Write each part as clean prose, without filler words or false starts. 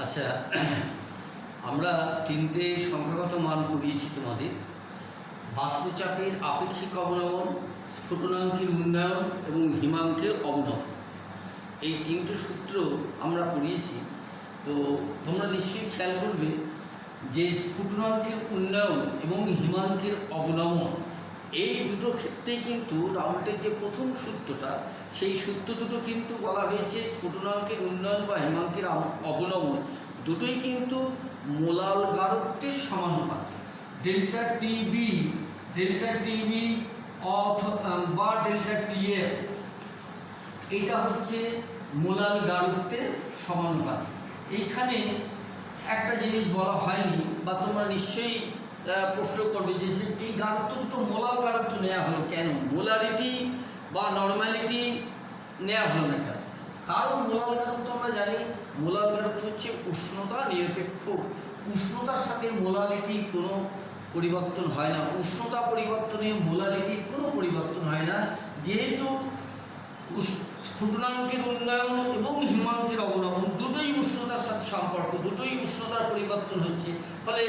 আচ্ছা, আমরা তিনটে সংখ্যাগত মান পড়িয়েছি তোমাদের। বাষ্পচাপের আপেক্ষিক অবনমন, স্ফুটনাঙ্কের উন্নয়ন এবং হিমাঙ্কের অবনমন, এই তিনটে সূত্র আমরা পড়িয়েছি। তো তোমরা নিশ্চয়ই খেয়াল করবে যে স্ফুটনাঙ্কের উন্নয়ন এবং হিমাঙ্কের অবনমন এই দুটো ক্ষেত্রেই কিন্তু রাউল্টের যে প্রথম সূত্রটা, সেই সূত্র দুটো কিন্তু বলা হয়েছে স্ফুটনাঙ্কের উন্নয়ন বা হিমাঙ্কের অবনমন দুটোই কিন্তু মোলাল গারত্বের সমানুপাতিক। ডেল্টা টিবি বা ডেল্টা টিএফ এটা হচ্ছে মোলাল গারত্বের সমানুপাতিক। এইখানে একটা জিনিস বলা হয়নি বা তোমরা নিশ্চয়ই প্রশ্ন করবে যে এই গারত্ব দুটো মোলাল গারত্ব নেওয়া হলো কেন, মোলারিটি বা নর্মালিটি নেওয়া হলো না কেন? কারণ মোলাল গারত্ব আমরা জানি, মোলাল গারত্ব হচ্ছে উষ্ণতা নিরপেক্ষ। উষ্ণতার সাথে মোলালিটি কোনো পরিবর্তন হয় না, উষ্ণতা পরিবর্তনে মোলালিটির কোনো পরিবর্তন হয় না। যেহেতু স্ফুটনাঙ্কের উন্নয়ন এবং হিমাঙ্কের অবনমন দুটোই উষ্ণতার সাথে সম্পর্ক, দুটোই উষ্ণতার পরিবর্তন হচ্ছে, ফলে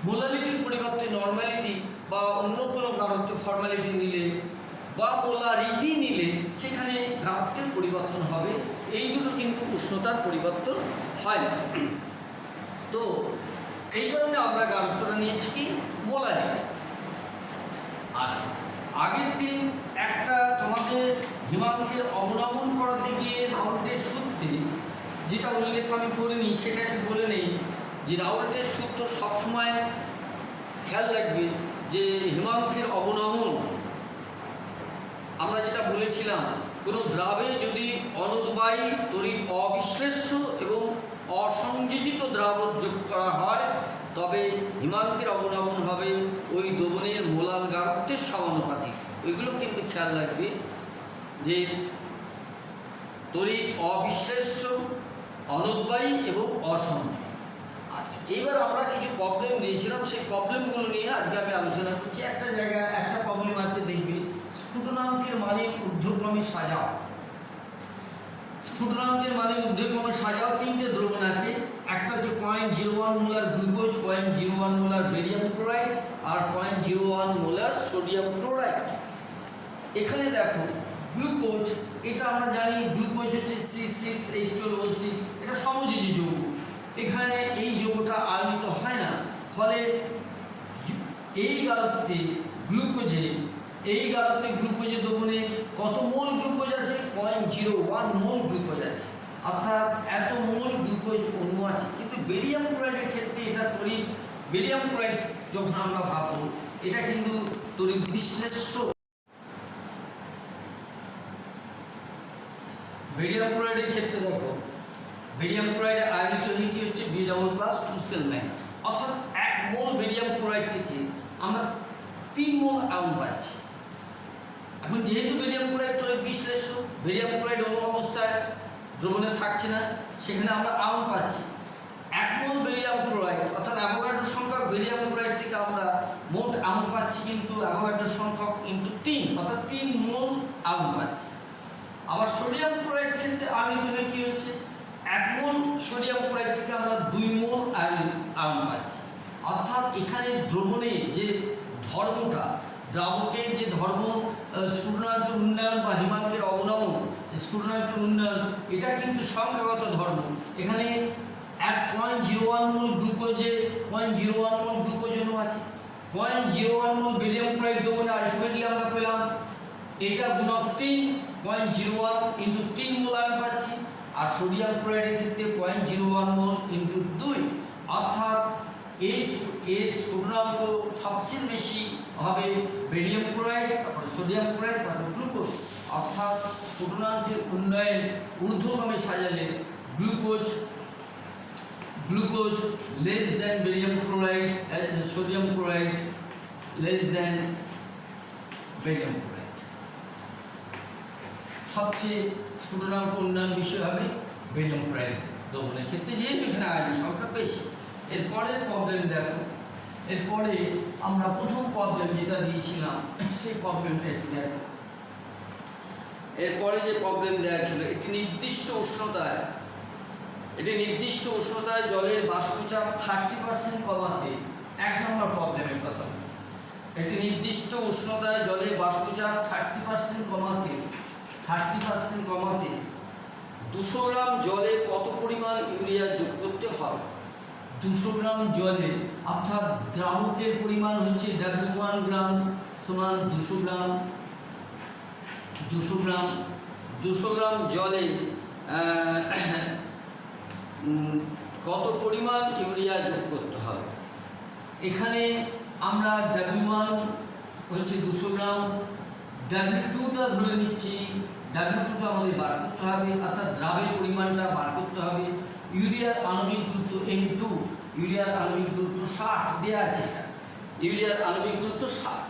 মোলালিটির পরিবর্তে নর্মালিটি বা অন্য কোনো গারত্ব ফর্মালিটি নিলে বা মোলারিটি নিলে সেখানে গারত্বের পরিবর্তন হবে। এই দুটো কিন্তু উষ্ণতার পরিবর্তন হয় না। তো এই কারণে আমরা গারত্বটা নিয়েছি কি মোলারিটি। আচ্ছা, আগের দিন একটা তোমাদের হিমাঙ্কের অবনমন করাতে গিয়ে রাউল্টের সূত্রে যেটা উল্লেখ আমি করিনি সেটা একটু বলে নেই, যে রাউল্টের সূত্র সবসময় খেয়াল রাখবে যে হিমাঙ্কের অবনমন আমরা যেটা বলেছিলাম, কোনো দ্রাবে যদি অনুদ্বায়ী তড়িৎ অবিশ্লেষ্য এবং অসংযোজিত দ্রাবক যোগ করা হয় তবে হিমাঙ্কের অবনমন হবে ওই দ্রবণের মোলাল গারত্বের সমানুপাতিক। ওইগুলো কিন্তু খেয়াল রাখবে যে তড়িৎ অবিশ্লেষ্য, অনুদ্বায়ী এবং অসংযোজিত। আচ্ছা, এবার আমরা কিছু প্রবলেম দিয়েছিলাম, সেই প্রবলেমগুলো নিয়ে আজকে আমি আলোচনা করছি। একটা জায়গায় একটা প্রবলেম আছে, দেখবি স্ফুটনাঙ্কের মানের ঊর্ধ্বক্রমে সাজাও। স্ফুটনাঙ্কের মানের ঊর্ধ্বক্রমে সাজাও তিনটে দ্রবণ আছে, একটা হচ্ছে 0.01 molar glucose, 0.01 molar barium chloride আর 0.01 মোলার সোডিয়াম ক্লোরাইড। এখানে দেখো গ্লুকোজ, এটা আমরা জানি গ্লুকোজ হচ্ছে C6H12O6, এটা সমযোজী যৌগ। এখানে এই যৌগটা আয়নিত হয় না, ফলে এই গারত্বে গ্লুকোজের দ্রবণে কত মোল গ্লুকোজ আছে? 0.01 মোল গ্লুকোজ আছে, অর্থাৎ এত মোল গ্লুকোজ অণু আছে। কিন্তু বেরিয়াম ক্লোরাইডের ক্ষেত্রে এটা তড়িৎ, বেরিয়াম ক্লোরাইড যখন আমরা ভাববো এটা কিন্তু তড়িৎ বিশ্লেষ্য। বেরিয়াম ক্লোরাইডের ক্ষেত্রে দেখো, বেরিয়াম ক্লোরাইড আয়নিত হয়ে কি হচ্ছে B++ 2 সেল মাইনাস, অর্থাৎ 1 মোল বেরিয়াম ক্লোরাইড থেকে আমরা 3 মোল আয়ন পাচ্ছি। এখন যেহেতু বেরিয়াম ক্লোরাইড তড়িৎ বিশ্লেষ্য, বেরিয়াম ক্লোরাইড অণু অবস্থায় দ্রবণে থাকছে না, সেখানে আমরা আয়ন পাচ্ছি 1 মোল বেরিয়াম ক্লোরাইড, অর্থাৎ অ্যাভোগাড্রো সংখ্যক বেরিয়াম ক্লোরাইড থেকে আমরা মোট আয়ন পাচ্ছি কিন্তু অ্যাভোগাড্রো সংখ্যক ইনটু 3, অর্থাৎ 3 মোল আয়ন পাচ্ছি। আবার সোডিয়াম ক্লোরাইড ক্ষেত্রে আয়নিত হয়ে কি হচ্ছে, 1 মোল সোডিয়াম ক্লোরাইড থেকে আমরা 2 মোল আয়ন পাচ্ছি। অর্থাৎ এখানে দ্রবণের যে ধর্মটা, দ্রাবকের যে ধর্ম, স্ফুটনাঙ্কের উন্নয়ন বা হিমাঙ্কের অবনমন, স্ফুটনাঙ্কের উন্নয়ন এটা কিন্তু সংখ্যাগত ধর্ম। এখানে 1.01 মোল গ্লুকোজে 0.01 মোল গ্লুকোজ অণু আছে, 0.01 মোল বেরিয়াম ক্লোরাইড দ্রবণে আলটিমেটলি আমরা পেলাম এটা গুণক 3, 0.01 ইন্টু 3 মোল আয়ন পাচ্ছি। আর সোডিয়াম ক্লোরাইডের ক্ষেত্রে 0.01 মোল ইন্টু 2, অর্থাৎ এর স্ফুটনাঙ্ক সবচেয়ে বেশি হবে বেরিয়াম ক্লোরাইড, তারপরে সোডিয়াম ক্লোরাইড, তারপরে গ্লুকোজ। অর্থাৎ স্ফুটনাঙ্কের উন্নয়ন ঊর্ধ্বক্রমে সাজালে glucose less than barium chloride, sodium chloride less than barium chloride. সবচেয়ে স্ফুটনাঙ্ক উন্নয়ন বিষয় হবে বেরিয়াম ক্লোরাইড দ্রবণের ক্ষেত্রে, যেহেতু এখানে আয়নের সংখ্যা বেশি। এরপরের প্রবলেম দেখো, এরপরে আমরা প্রথম প্রবলেম যেটা দিয়েছিলাম সেই প্রবলেমটা একটু দেখো। এরপরে যে প্রবলেম দেওয়া ছিল, একটি নির্দিষ্ট উষ্ণতায় এটি নির্দিষ্ট উষ্ণতায় জলের বাষ্পচাপ 30% কমাতে, 1 নম্বর প্রবলেমের কথা বলছি। একটি নির্দিষ্ট উষ্ণতায় জলের বাষ্পচাপ 30% কমাতে 200 গ্রাম জলে কত পরিমাণ ইউরিয়া যোগ করতে হবে? 200 গ্রাম জলে, অর্থাৎ দ্রাবকের পরিমাণ হচ্ছে W1 গ্রাম সমান 200 গ্রাম জলে কত পরিমাণ ইউরিয়া যোগ করতে হবে? এখানে আমরা W1 হচ্ছে 200 গ্রাম, W2টা ধরে নিচ্ছি, W2টা আমাদের বার করতে হবে, অর্থাৎ দ্রাবের পরিমাণটা বার করতে হবে। ইউরিয়ার আণবিক গুরুত্ব N2, ইউরিয়ার আণবিক গুরুত্ব 60 দেওয়া আছে, এটা ইউরিয়ার আণবিক গুরুত্ব 60।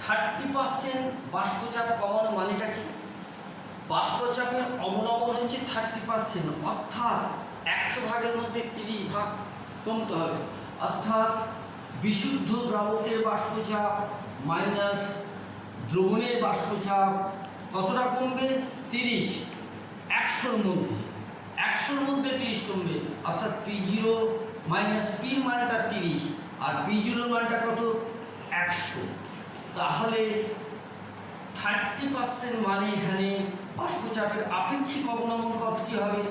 30% বাষ্পচাপ কমানো মানেটা কি? বাষ্পচাপের অবনমন হচ্ছে 30%, অর্থাৎ 100 ভাগের মধ্যে 30 ভাগ কমতে হবে। অর্থাৎ বিশুদ্ধ দ্রাবকের বাষ্পচাপ মাইনাস দ্রবণের বাষ্পচাপ কতটা কমবে? 30। 100-র মধ্যে 30 কমবে, অর্থাৎ P0 মাইনাস P মানটা 30 আর P0 মানটা কত? 100। তাহলে 30% মানে এখানে বাষ্পচাপের আপেক্ষিক অবনমন কত কি হবে?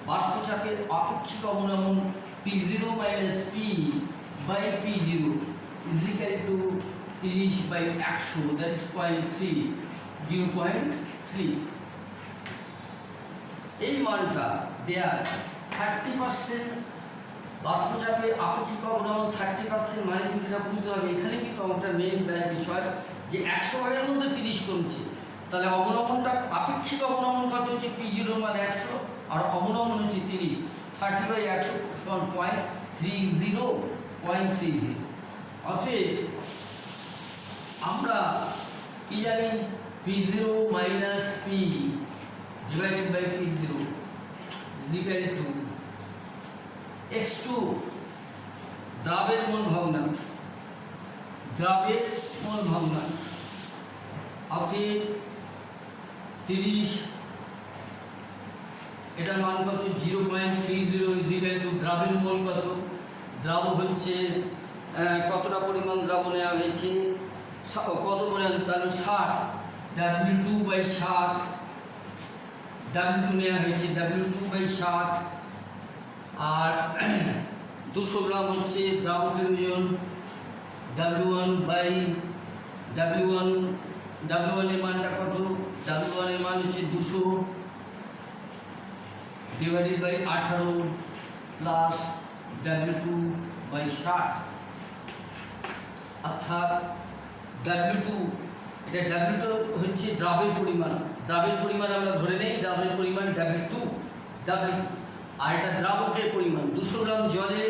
বাষ্পচাপের আপেক্ষিক অবনমন P0 minus P by P0 is equal to 30 by 100, that is 0.3। এই মানটা দেয়া আছে। 30% বাষ্পচাপের আপেক্ষিক অবনমন 30% মানে কিন্তু এটা বুঝতে হবে, এখানে কিন্তু আমাদের মেইন বিষয় যে 100 ভাগের মধ্যে 30 কমছে, তাহলে অবনমনটা আপেক্ষিক অবনমন কত হচ্ছে? P0 মানে 100 আর অবনমন হচ্ছে 30, 30 বাই 100 সমান 0.30। অতএব আমরা কি জানি? P0 minus P divided by P0 is equal to x2 দ্রাবের মোল ভগ্নাংশ, অতএব 30, এটার মান কত? 0.30 ইজ ইকুয়াল টু দ্রাবের মোল কত? দ্রাব হচ্ছে কতটা পরিমাণ দ্রাব নেওয়া হয়েছে? কত পরিমাণ? তাহলে 60, W2 বাই 60, W2 নেওয়া হয়েছে W2 বাই 60, আর 200 গ্রাম হচ্ছে দ্রাবকের ওজন, W1 বাই W1 এর মানটা কত? W1 এর মান হচ্ছে 200 divided by 18 plus W2 by 60, অর্থাৎ W2, এটা W2 হচ্ছে দ্রাবের পরিমাণ আমরা ধরে নেই দ্রাবের পরিমাণ W2 আর এটা দ্রাবকের পরিমাণ 200 গ্রাম জলে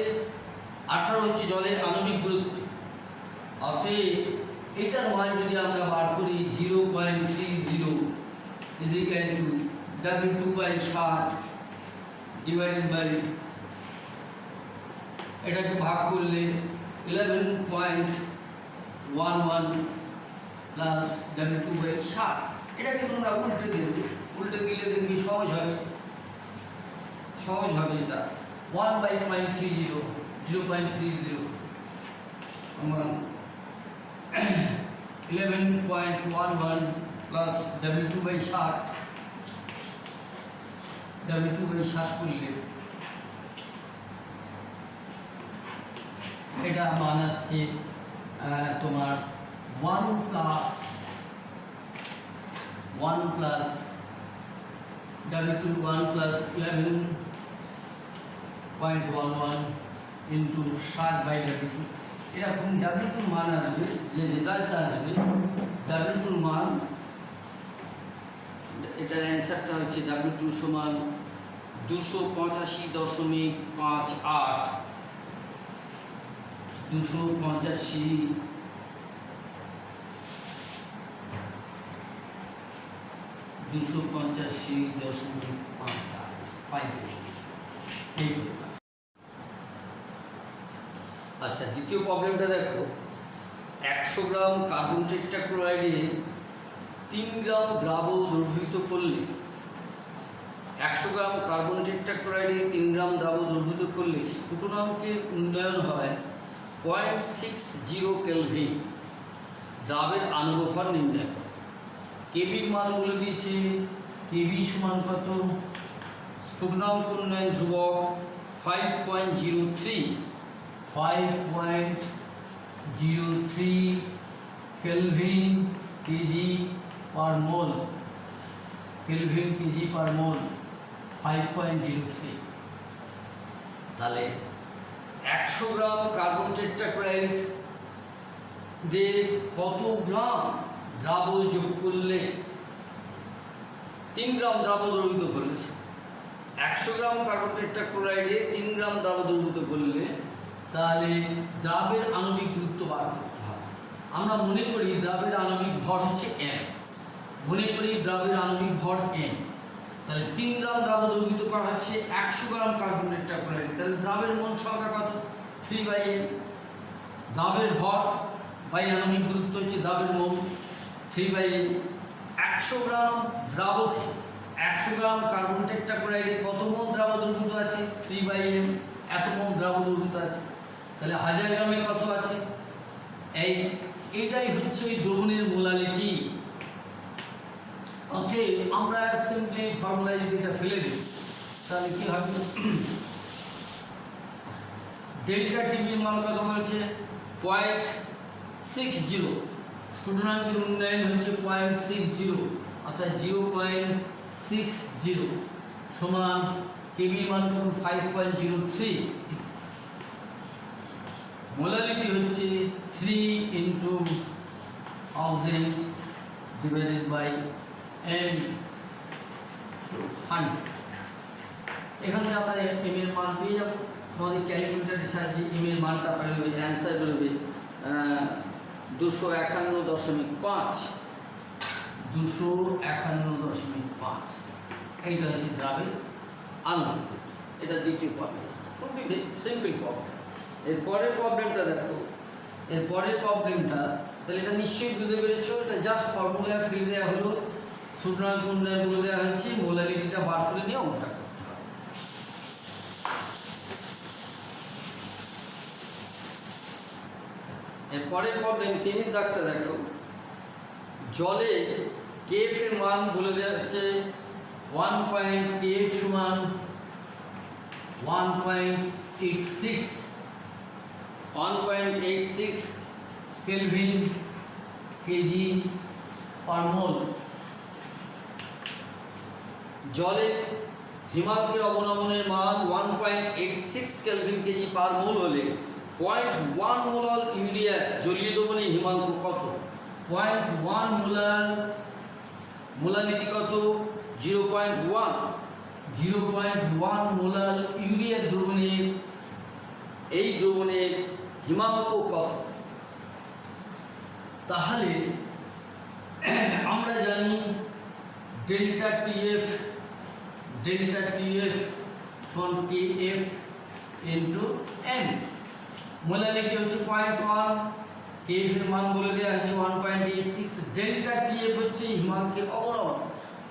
18 হচ্ছে জলের আণবিক গুরুত্ব। অতএব এটার মান যদি আমরা বার করি 0.30 is equal to W2 by 60 divided by, এটাকে ভাগ করলে 11.11 প্লাস W2 বাই 60। এটাকে তোমরা উল্টে দিলে দেখবি সহজ হবে এটা 0.30 আমরা 11.11 প্লাস W2 বাই 60 করলে এটা মান আসছে তোমার 1 plus W2 1 plus 11.11 into 60 by W2। এরকম W2 মান আসবে, যে রেজাল্টটা আসবে W2 মান, এটার অ্যান্সারটা হচ্ছে W2 সমান 285.58, 285.58। আচ্ছা, দ্বিতীয় প্রবলেমটা দেখো। 100 গ্রাম কার্বন টেট্রাক্লোরাইডে 3 গ্রাম দ্রাবক দ্রবীভূত করলে 100 গ্রাম কার্বন টেট্রাক্লোরাইডে 3 গ্রাম দ্রাব দ্রবীভূত করলে স্ফুটনাঙ্কের উন্নয়ন হয় 0.60 কেলভিন। দ্রাবের আণবিক ভর নির্ণয় করো। কেবির মান বলে দিয়েছে, কেবি সমান কত? স্ফুটনাঙ্ক উন্নয়ন ধ্রুবক 5.03 কেলভিন কেজি পার মোল, কেলভিন কেজি পার মোল 5.03। তাহলে 100 গ্রাম কার্বন টেট্রাক্লোরাইড যে কত গ্রাম দ্রাবক যোগ করলে 3 গ্রাম দ্রাবক দ্রবীভূত করলে, 100 গ্রাম কার্বন টেট্রাক্লোরাইডে 3 গ্রাম দ্রাবক দ্রবীভূত করলে তাহলে দ্রাবের আণবিক গুরুত্ব বার করতে হবে। আমরা মনে করি দ্রাবের আণবিক ভর হচ্ছে n, মনে করি দ্রাবের আণবিক ভর n। তাহলে 3 গ্রাম দ্রাবক দ্রবীভূত করা হচ্ছে 100 গ্রাম কার্বন টেট্রাক্লোরাইড, তাহলে দ্রাবের মোল সংখ্যা কত? 3/n। দ্রাবের ভর বাই আণবিক গুরুত্ব হচ্ছে দ্রাবের মোল 3/n। 100 গ্রাম দ্রাবকে 100 গ্রাম কার্বন টেট্রাক্লোরাইডে কত মোল দ্রাবক দ্রবীভূত আছে? 3/n, এত মোল দ্রাবক দ্রবীভূত আছে। তাহলে 1000 গ্রামে কত আছে? এটাই হচ্ছে ওই দ্রবণের মোলালিটি। ওকে, আমরা সিম্পলি ফর্মুলায় যদি এটা ফেলে দিই তাহলে কি হবে? ডেল্টা টিভির মান কত বলেছে? 0.60। স্ফুটনাঙ্কের উন্নয়ন হচ্ছে 0.60, অর্থাৎ 0.60 সমান কেবির মান কত? 5.03। মোলালিটি হচ্ছে 3 × 1000 ডিভাইডেড বাই n × 100। এখান থেকে আমরা m এর মান পেয়ে যাব। আমাদের ক্যালকুলেটরের সাহায্যে m এর মানটা পেলে অ্যান্সার বেরোবে 251.5। 251.5 এইটা হচ্ছে দ্রাবের আণবিক। এটা দ্বিতীয় প্রবলেম, খুবই সিম্পল প্রবলেম। এর পরের প্রবলেমটা দেখো, এর পরের প্রবলেমটা তাহলে এটা নিশ্চয়ই বুঝতে পেরেছো। এটা জাস্ট ফর্মুলা ফেলে দেওয়া হলো, স্ফুটনাঙ্ক উন্নয়ন বলে দেওয়া হচ্ছে, মোলালিটিটা বার করে নিয়ে অঙ্কটা করতে হবে। এর পরের প্রবলেম 3 দাগটা দেখো, জলে কেএফ এর মান বলে দেওয়া হচ্ছে 1. কেএফ সমান 1.86 কেলভিন কেজি পার মোল। জলে হিমাঙ্কের অবনমনের মান 1.86 কেলভিন কেজি পার মোল হলে 0.1 মোলার ইউরিয়া জলীয় দ্রবণে হিমাঙ্ক কত? 0.1 মোলার, মোলালিটি কত? 0.1। 0.1 মোলার ইউরিয়া দ্রবণের, এই দ্রবণের হিমাঙ্ক কত? তাহলে আমরা জানি ডেল্টা টিএফ সমান কেএফ ইন্টু এম। মোলালিটি হচ্ছে 0.1, কেএফ এর মান বলে দেওয়া হচ্ছে 1.86। ডেল্টা টিএফ হচ্ছে হিমাঙ্কের অবনমন,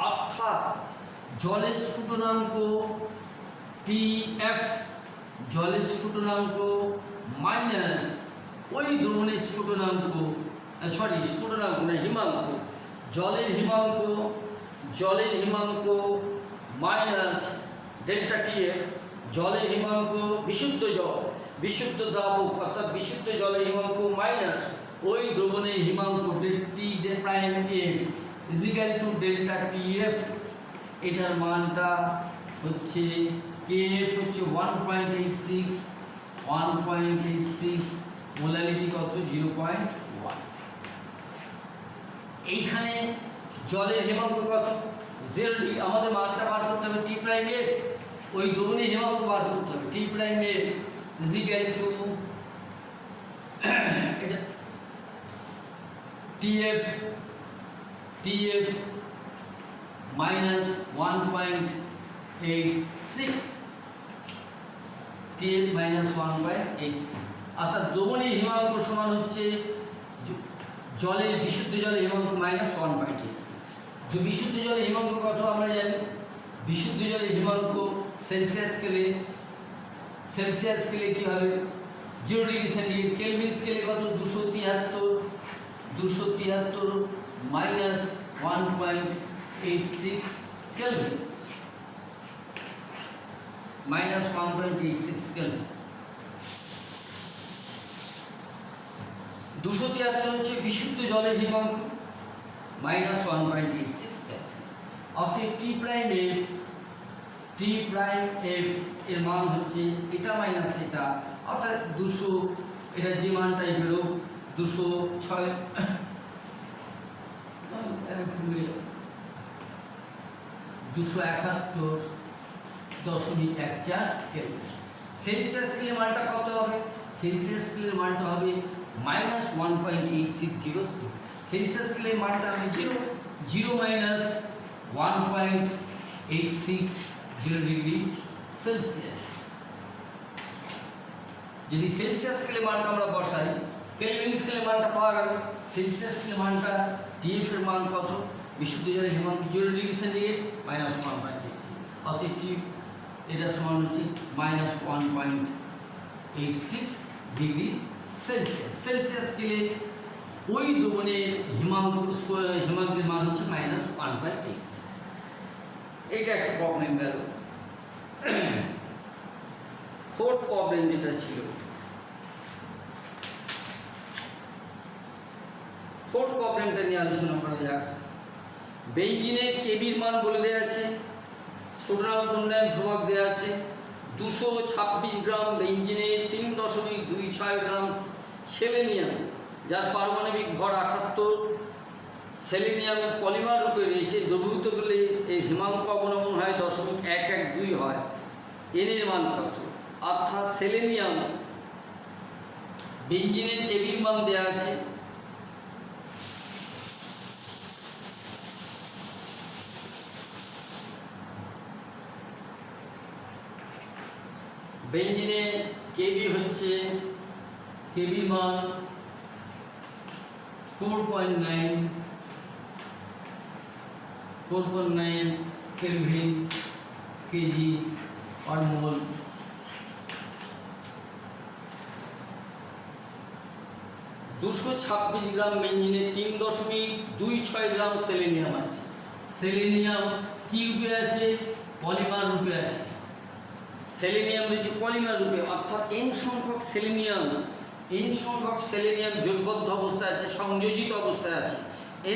অর্থাৎ জলের স্ফুটনাঙ্ক টিএফ, জলের স্ফুটনাঙ্ক মাইনাস ওই দ্রবণের স্ফুটনাঙ্ক, স্ফুটনাঙ্ক না হিমাঙ্ক, জলের হিমাঙ্ক মাইনাস ডেল্টা টিএফ, জলের হিমাঙ্ক বিশুদ্ধ জল, বিশুদ্ধ দ্রাবক অর্থাৎ বিশুদ্ধ জলের হিমাঙ্ক মাইনাস ওই দ্রবণের হিমাঙ্ক T prime M equal to delta TF. এটার মানটা হচ্ছে কেএফ হচ্ছে 1.86, মোলালিটি কত? 0.1। এইখানে জলের হিমাঙ্ক কত? 0 ডিগ্রি। আমাদের মানটা বার করতে হবে টি প্রাইম এ, ওই দ্রবণের হিমাঙ্ক বার করতে হবে টি প্রাইম এ ইজিক্যাল টু এটা টিএফ মাইনাস 1.86, টিএফ মাইনাস 1.86, অর্থাৎ দ্রবণের হিমাঙ্ক সমান হচ্ছে জলের বিশুদ্ধ জলের হিমাঙ্ক মাইনাস 1.86। যে বিশুদ্ধ জলের হিমাঙ্ক কত আমরা জানি? বিশুদ্ধ জলের হিমাঙ্ক সেলসিয়াস স্কেলে কি হবে 0 ডিগ্রি সেন্টিগ্রেড, কেলভিন স্কেলে কত 273 মাইনাস 1.86 কেলভিন, মাইনাস 1.86 কেলভিন। 273 হচ্ছে বিশুদ্ধ জলের হিমাঙ্ক, মাইনাস 1.86 কেলভিন। অতএব টি প্রাইম এফ এর মান হচ্ছে এটা মাইনাস এটা, অর্থাৎ 200, এটা যে মানটাই বেরো 271.14 কেলভিন। সেলসিয়াস স্কেলের মানটা কত হবে? সেলসিয়াস স্কেলের মানটা হবে মাইনাস 1.860। সেলসিয়াস স্কেলের মানটা হবে 0 মাইনাস 1.860 ডিগ্রি সেলসিয়াস। যদি সেলসিয়াস স্কেলের মানটা আমরা বসাই, কেলভিন স্কেলের মানটা পাওয়া গেল। সেলসিয়াস স্কেলের মানটা টিএফ এর মান কত? বিশুদ্ধ জলের হিমাঙ্ক 0 ডিগ্রি সেন্টিগ্রেড মাইনাস 1.86, অতএব টি এটা সমান হচ্ছে মাইনাস 1.86 ডিগ্রি সেলসিয়াস। সেলসিয়াস স্কেলে ওই দ্রবণের হিমাঙ্কের মান হচ্ছে মাইনাস 1.86। এটা একটা প্রবলেম গেল। ফোর্থ প্রবলেম যেটা ছিল, ফোর্থ প্রবলেমটা নিয়ে আলোচনা করা যাক। বেঞ্জিনের কেবির মান বলে দেওয়া আছে, সোডিয়াম উন্নয়ন ধ্রুবক দেওয়া আছে 226 গ্রাম বেঞ্জিনের 3.26 গ্রাম সেলেনিয়াম, যার পারমাণবিক ভর 78, সেলেনিয়ামের পলিমার রূপে রয়েছে। দ্রবীভূত করলে এই হিমাঙ্ক অবনমন হয় 0.112 হয়। এনের মান কত? অর্থাৎ সেলেনিয়াম বেঞ্জিনের কেবির মান দেওয়া আছে বেঞ্জিনের কেবি হচ্ছে কেবির মান 4.9 কেলভিন কেজি और मोल। 226 গ্রাম বেঞ্জিনে 3.26 গ্রাম সেলেনিয়াম আছে। সেলেনিয়াম কি রূপে আছে? পলিমার রূপে আছে। সেলেনিয়াম রয়েছে পলিমার রূপে, অর্থাৎ n সংখ্যক সেলেনিয়াম জোটবদ্ধ অবস্থায় আছে, সংযোজিত অবস্থায় আছে।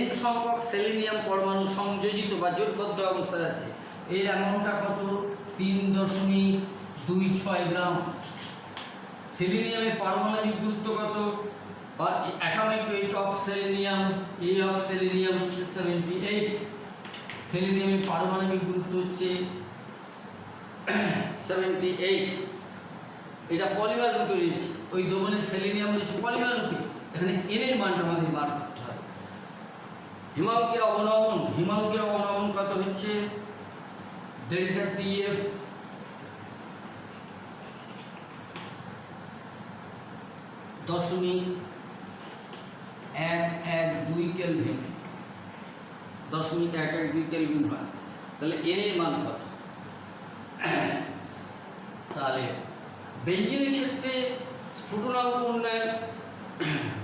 n সংখ্যক সেলেনিয়াম পরমাণু সংযোজিত বা জোটবদ্ধ অবস্থায় আছে। এর অ্যামাউন্টটা কত? 3.26 গ্রাম। সেলেনিয়ামের পারমাণবিক গুরুত্ব কত? বা atomic weight of selenium, A of selenium হচ্ছে 78। সেলেনিয়ামের পারমাণবিক গুরুত্ব হচ্ছে 78। এটা পলিমার রূপে রয়েছে, ওই দ্রবণের সেলেনিয়াম রয়েছে পলিমার রূপে। এখানে এন এর মানটা আমাদের বার করতে হবে। হিমাঙ্কের অবনমন কত হচ্ছে? ডেল্টা টিএফ .112 কেলভিন, 0.112 কেলভিন হয়। তাহলে এন এর মান কত? তাহলে বেঞ্জিনের ক্ষেত্রে স্ফুটনাঙ্ক উন্নয়ন,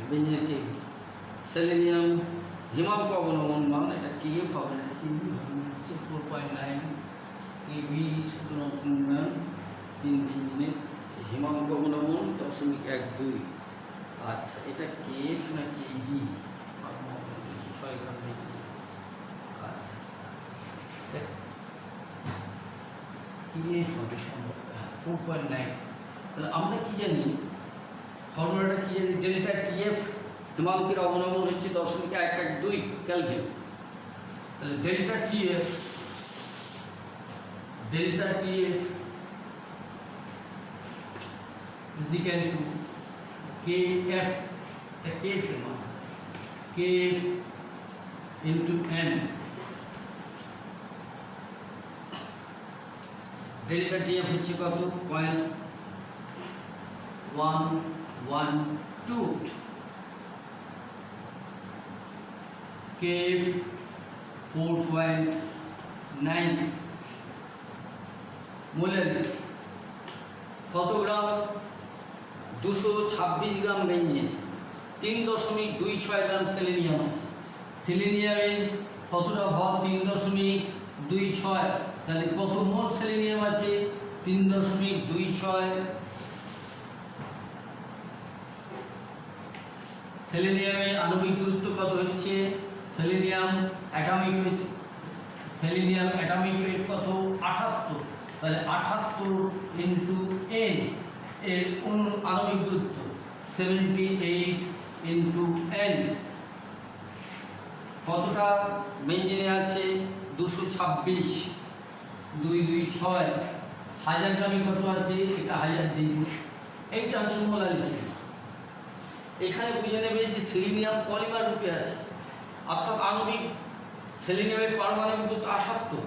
বেঞ্জিনের কেবি, সেলেনিয়াম হিমাঙ্ক অবনমন মান, এটা কেএফ হবে না, কেবি হবে না, হচ্ছে 4.9 কেবি স্ফুটনাঙ্ক উন্নয়ন বেঞ্জিনের হিমাঙ্ক অবনমন 0.12। আচ্ছা, এটা কেএফ না কেজি? 6 গ্রাম বেঞ্জিন। আচ্ছা, কেএফ হবে সম্ভব 4.9। তাহলে আমরা কি জানি, ফর্মুলাটা কি জানি? ডেল্টা টিএফ হিমাঙ্কের অবনমন হচ্ছে 0.112 কেলভিন। তাহলে delta TF is equal to KF, the KF মান KF into M। Delta TF হচ্ছে কত? 0.112। KF 4.9 মোলারিটি কত গ্রাম? 226 গ্রাম বেঞ্জিন, 3.26 গ্রাম সেলেনিয়াম আছে। সেলেনিয়ামের কতটা ভর? 3.26, তাহলে কত মোল সেলেনিয়াম আছে? 3.26। সেলেনিয়ামের আণবিক গুরুত্ব কত হচ্ছে? সেলেনিয়াম অ্যাটমিক ওয়েট কত? 78, তাহলে 78 ইন্টু n এর আণবিক গুরুত্ব 78 ইন্টু n। কতটা বেঞ্জিনে আছে? 226, 226। 1000 গ্রামে কত আছে? 1000 দিন। এইটা হচ্ছে মোলারিটি। এখানে বুঝে নেবে যে সেলেনিয়াম পলিমার রূপে আছে, অর্থাৎ আণবিক সেলেনিয়ামের পারমাণবিক গুরুত্ব 78,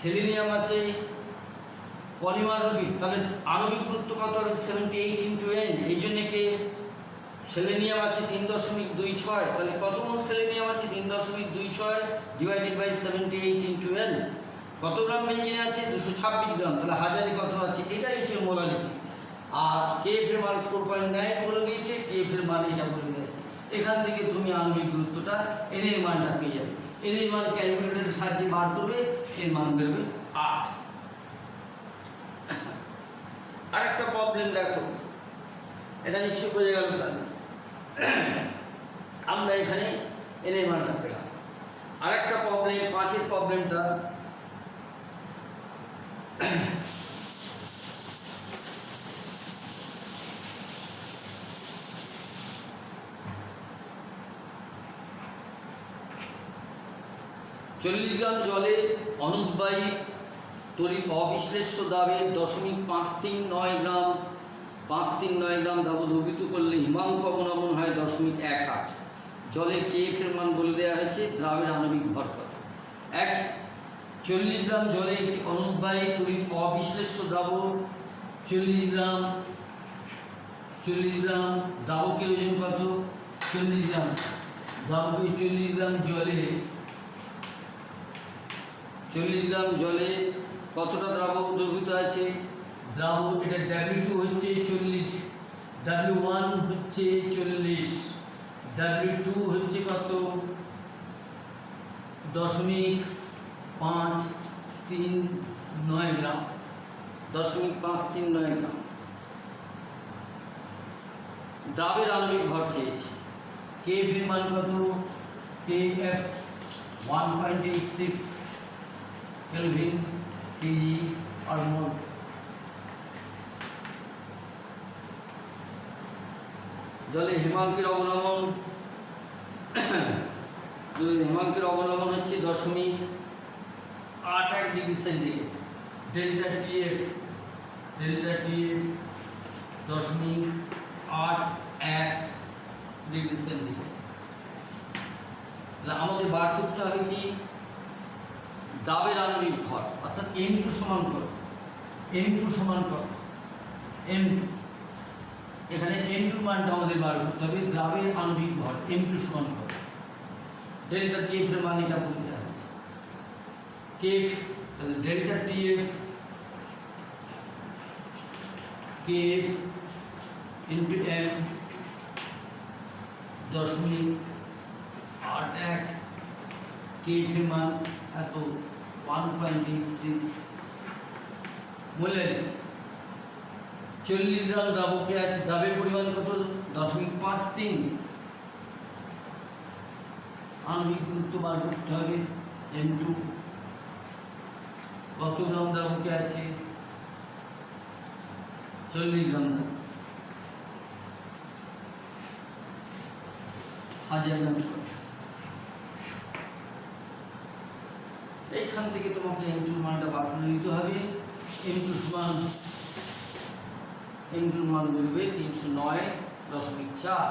সেলেনিয়াম আছে পলিমার রূপে, তাহলে আণবিক গুরুত্ব কত হবে? 78 ইন্টু n। এই জন্য কে সেলেনিয়াম আছে 3.26, তাহলে কত মোল সেলেনিয়াম আছে? 3.26 ডিভাইডেড বাই 78 ইন্টু n। কত গ্রাম বেঞ্জিনে আছে? 226 গ্রাম, তাহলে হাজারে কত আছে? এটাই হচ্ছে মোলারিটি। আর কেএফ এর মান 4.9 বলে দিয়েছে, কেএফ এর মান এটা বলে দিয়েছে। এখান থেকে তুমি আণবিক গুরুত্বটা এন এর মানটা পেয়ে যাবে। এন এর মান ক্যালকুলেটরের সাহায্যে বার করবে, এর মান বেরোবে 8। আরেকটা প্রবলেম দেখো, এটা নিশ্চয় বোঝা গেল। তাহলে আমরা এখানে এন এর মানটা পেলাম। আরেকটা প্রবলেম, 5 প্রবলেমটা, চল্লিশ গ্রাম জলে অনুদ্বায়ী তড়িৎ অবিশ্লেষ্য দাবে 0.539 গ্রাম 539 গ্রাম দাব দ্রবীভূত করলে হিমাঙ্ক অবনমন হয় 0.18। জলে কেএফ এর মান বলে দেওয়া হয়েছে, দ্রাবের আণবিক ভর কত? 40 গ্রাম জলে একটি অনুদ্বায়ী তড়িৎ অবিশ্লেষ্য দ্রাব 40 গ্রাম দ্রাবকের ওজন কত? 40 গ্রাম দ্রাবকে 40 গ্রাম জলে 40 গ্রাম জলে কতটা দ্রাবক দ্রবীভূত আছে? দ্রাবক, এটা W2 হচ্ছে 40, W1 হচ্ছে 40, W2 হচ্ছে কত? 0.539 গ্রাম, 0.539 গ্রাম। দ্রাবের আণবিক ভর চেয়েছে, কেএফ এর মান কত? কেএফ 1.86 কেলভিন কেজি আর মোল। জলে হিমাঙ্কের অবনমন হচ্ছে 0.81 degree centigrade. Delta TF 0.81 degree centigrade. আমাদের বার করতে হবে কি? দাবের আণবিক ভর, অর্থাৎ M2 সমান কত? M2 সমান কত? M2, এখানে M2 মানটা আমাদের বার করতে হবে। দ্রাবের আণবিক ভর M2 সমান কত? ডেল্টা টিএফ এর মান এটা বলতে হবে। কেএফ, তাহলে delta TF into M 0.81, KF এর মান এত 1.86 মোলারিটি। 40 গ্রাম দ্রাবকে আছে, দ্রাবের পরিমাণ কত? 0.53। আণবিক গুরুত্ব বার করতে হবে M2। কত গ্রাম দ্রাবকে আছে? 40 গ্রাম। 1000 গ্রাম। এইখান থেকে তোমাকে M2 মানটা বার করে নিতে হবে। M2 মান বেরোবে 309.4।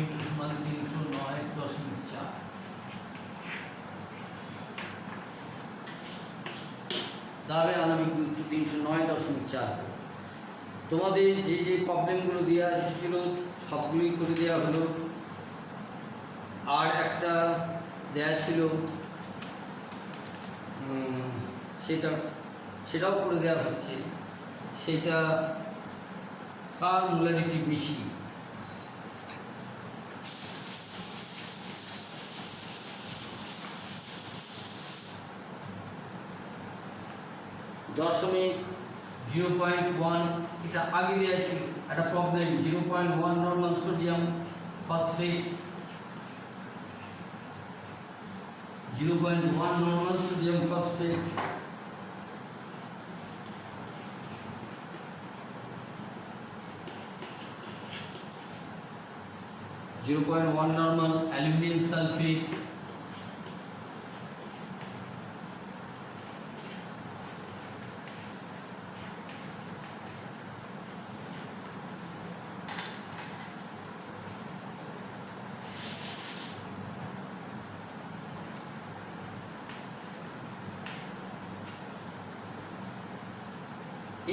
M2 সমান 309.4। দ্রাবের আণবিক গুরুত্ব 309.4। তোমাদের যে যে প্রবলেমগুলো দেওয়া এসেছিল সবগুলোই করে দেওয়া হলো। আর একটা দেয়া ছিল, সেটা সেটাও করে দেওয়া হচ্ছে। সেটা কার মোলারিটি বেশি। দশমিক 0.1 এটা আগে দেওয়া ছিল একটা problem. 0.1 normal sodium phosphate, 0.1 normal sodium phosphate, (0.1 normal aluminum sulfate),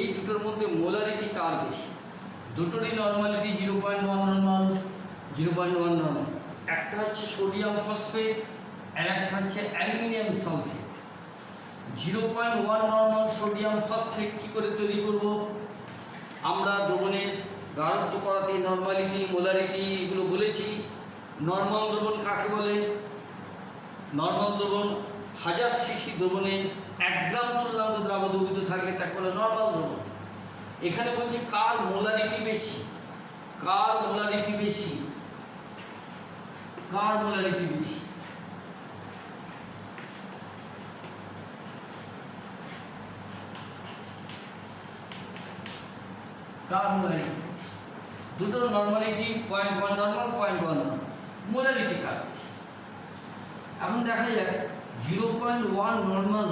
এই দুটোর মধ্যে মোলারিটি কার বেশি? দুটোরই নর্মালিটি 0.1 নর্মাল, 0.1 নর্মাল। একটা হচ্ছে সোডিয়াম ফসফেট আর একটা হচ্ছে aluminium sulphate. 0.1 normal sodium phosphate কী করে তৈরি করব? আমরা দ্রবণের গাঢ়ত্ব করাতে নর্মালিটি, মোলারিটি এগুলো বলেছি। নর্মাল দ্রবণ কাকে বলে? নর্মাল দ্রবণ 1000 সিসি দ্রবণে 1 গ্রাম তুল্যাঙ্ক দ্রাবক দ্রবীভূত থাকে, তাকে বলে নর্মাল দ্রবণ। এখানে বলছি কার মোলারিটি বেশি, কার মোলারিটি বেশি, কার মোলারিটি বেশি। কার মোলারিটি? দুটোর নর্মালিটি 0.1 নর্মাল, 0.1 নর্মাল। মোলারিটি কার বেশি? এখন দেখা যাক 0.1 নর্মাল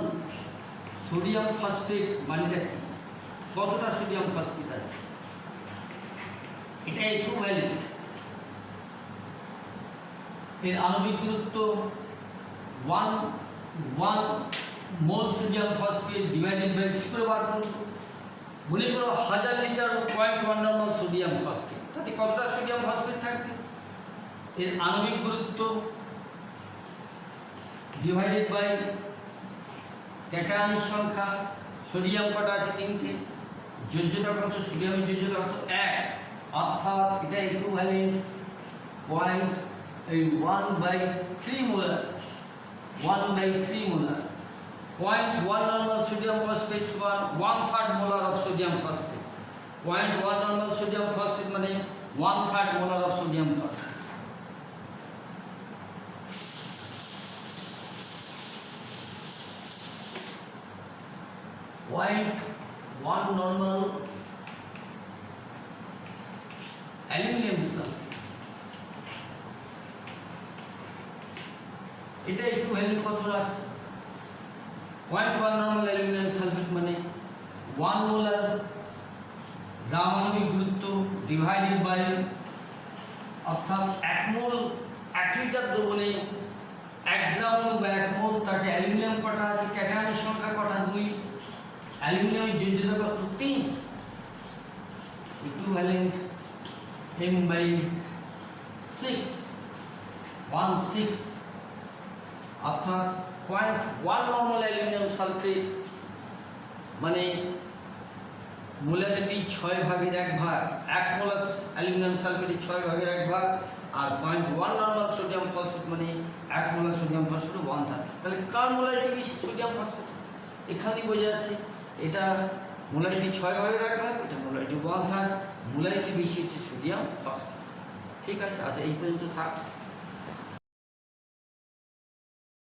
সোডিয়াম ফসফেট মানেটা কি, কতটা সোডিয়াম ফসফেট আছে। এটা ইকুইভ্যালেন্ট। এর আণবিক গুরুত্ব 1 mole sodium phosphate divided by, কী করে বার করব? মনে করো 1000 লিটার 0.1 নর্মাল সোডিয়াম ফসফেট, তাতে কতটা সোডিয়াম ফসফেট থাকবে? এর আণবিক গুরুত্ব ডিভাইডেড বাই ক্যাটায়ন সংখ্যা। সোডিয়াম কটা আছে? 3টে। যোজ্যতা কত? সোডিয়ামের যোজ্যতা কত? 1। অর্থাৎ এটা equivalent 1/3 molar, 1/3 molar. 0.1 normal sodium phosphate সমান 1/3 molar of sodium phosphate. 0.1 normal sodium phosphate মানে 1/3 molar of sodium phosphate. 0.1 normal aluminium sulphate, এটা একটু ভ্যালু কত আছে? 0.1 নর্মাল অ্যালুমিনিয়াম সালফেট মানে 1 মোলার, গ্রাম আণবিক গুরুত্ব ডিভাইডেড বাই, অর্থাৎ 1 মোল 1 লিটার দ্রবণে 1 গ্রাম বা 1 মোল, তাকে অ্যালুমিনিয়াম কটা আছে, ক্যাটায়নের সংখ্যা কটা? 2। অ্যালুমিনিয়ামের যোজ্যতা কত? 3। Equivalent m/6, 1/6। অর্থাৎ 0.1 নর্মাল অ্যালুমিনিয়াম সালফেট মানে মোলারিটি 6/1 ভাগ, 1 মোলার অ্যালুমিনিয়াম সালফেটের 6/1 ভাগ। আর 0.1 নর্মাল সোডিয়াম ফসফেট মানে 1 মোলার সোডিয়াম ফসফেট 1/3। তাহলে কার মোলারিটি বেশি? Sodium phosphate. এখানেই বোঝা যাচ্ছে এটা মোলারিটি 6/1 ভাগ, এটা মোলারিটি 1/3। মোলারিটি বেশি হচ্ছে সোডিয়াম ফসফেট। ঠিক আছে, আচ্ছা এই পর্যন্ত থাক।